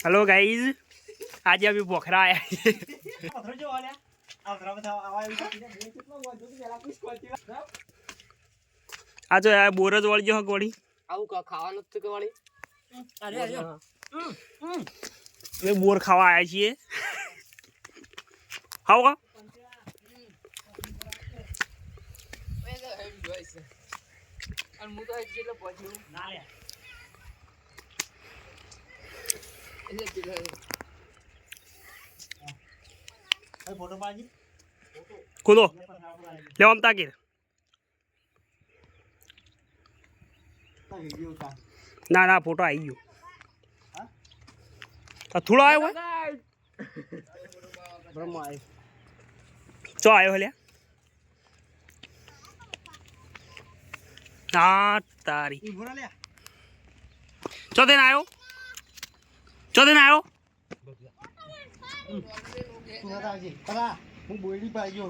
hello guys, आज अभी पोखरा आया आज बोरज वाली जो गोड़ी बोर खावा आया छे खाओ का कूदो ले ताकीर ना ना फोटो आई गयो थोड़ा आयो है चो आयो है तारी चो दिन आयो હું બોયડી પાઈ ગયો